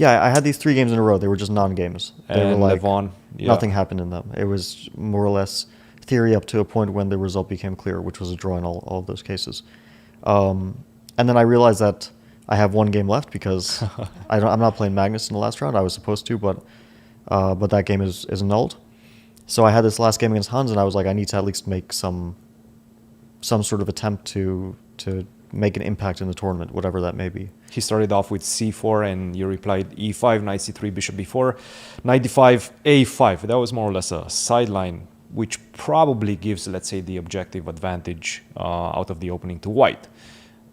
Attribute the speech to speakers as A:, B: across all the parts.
A: Yeah, I had these 3 games in a row. They were just non-games. They were
B: And
A: like
B: Levon, yeah.
A: nothing happened in them. It was more or less theory up to a point when the result became clear, which was a draw in all of those cases. And then I realized that I have 1 game left because I'm not playing Magnus in the last round. I was supposed to, but that game is annulled. So I had this last game against Hans, and I was like, I need to at least make some sort of attempt to make an impact in the tournament, whatever that may be.
B: He started off with c4 and you replied e5, knight c3, bishop b4, knight d5, a5. That was more or less a sideline, which probably gives, let's say, the objective advantage out of the opening to white.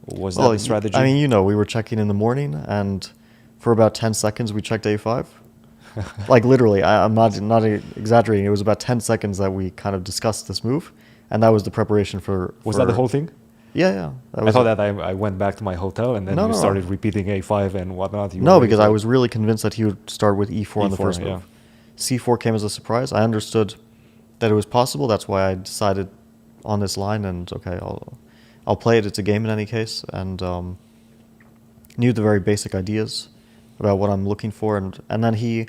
B: Was that the strategy?
A: I mean, we were checking in the morning, and for about 10 seconds we checked a5. Like literally, I'm not exaggerating. It was about 10 seconds that we kind of discussed this move, and that was the preparation for.
B: Was that the whole thing?
A: Yeah.
B: I thought that I went back to my hotel and then we started repeating a5 and whatnot.
A: No, because I was really convinced that he would start with e4 on the first move.
B: Yeah.
A: c4 came as a surprise. I understood that it was possible. That's why I decided on this line, and okay, I'll play it. It's a game in any case, and knew the very basic ideas about what I'm looking for, and then he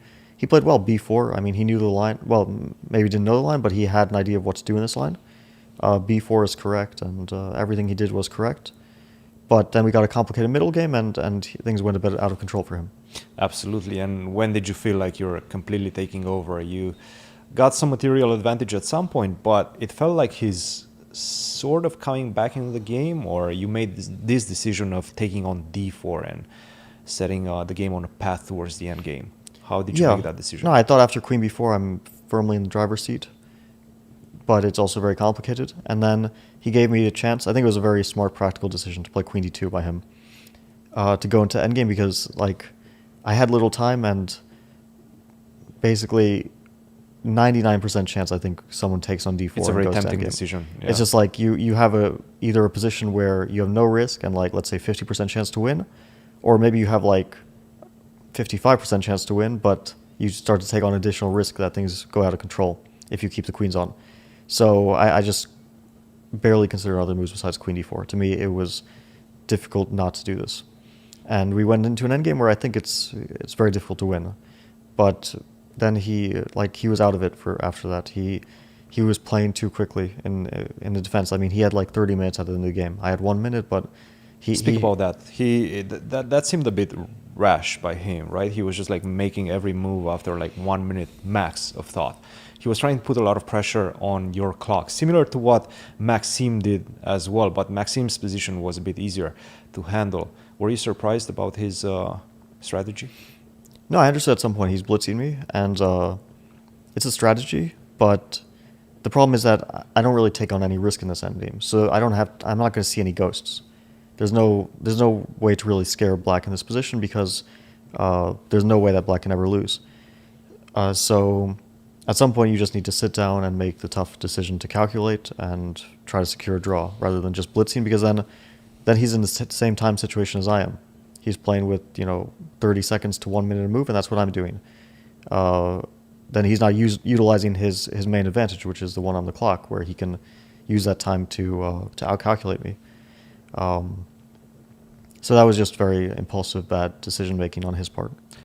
A: played well b4. I mean, he knew the line. Well, maybe didn't know the line, but he had an idea of what to do in this line. b4 is correct, and everything he did was correct. But then we got a complicated middle game, and things went a bit out of control for him.
B: Absolutely. And when did you feel like you're completely taking over? You got some material advantage at some point, but it felt like he's sort of coming back into the game, or you made this decision of taking on d4 and setting the game on a path towards the end game. How did you make that decision?
A: No, I thought after queen b4, I'm firmly in the driver's seat, but it's also very complicated. And then he gave me a chance. I think it was a very smart, practical decision to play queen d2 by him, to go into endgame, because I had little time, and basically 99% chance I think someone takes on d4.
B: It's a very tempting decision. Yeah.
A: It's just like you have either a position where you have no risk and let's say 50% chance to win, or maybe you have 55% chance to win, but you start to take on additional risk that things go out of control if you keep the queens on. So I just barely considered other moves besides queen d4. To me, it was difficult not to do this. And we went into an endgame where I think it's very difficult to win. But then he was out of it after that. He was playing too quickly in the defense. I mean, he had 30 minutes at the end of the game. I had 1 minute, but
B: Speak about that. That seemed a bit rash by him, right? He was just making every move after 1 minute max of thought. He was trying to put a lot of pressure on your clock, similar to what Maxime did as well, but Maxime's position was a bit easier to handle. Were you surprised about his strategy?
A: No, I understood at some point he's blitzing me, and it's a strategy, but the problem is that I don't really take on any risk in this endgame, so I'm not going to see any ghosts. There's no way to really scare black in this position, because there's no way that black can ever lose. So at some point you just need to sit down and make the tough decision to calculate and try to secure a draw, rather than just blitzing, because then he's in the same time situation as I am. He's playing with 30 seconds to 1 minute a move, and that's what I'm doing. Then he's not utilizing his main advantage, which is the one on the clock, where he can use that time to outcalculate me. So that was just very impulsive, bad decision making on his part.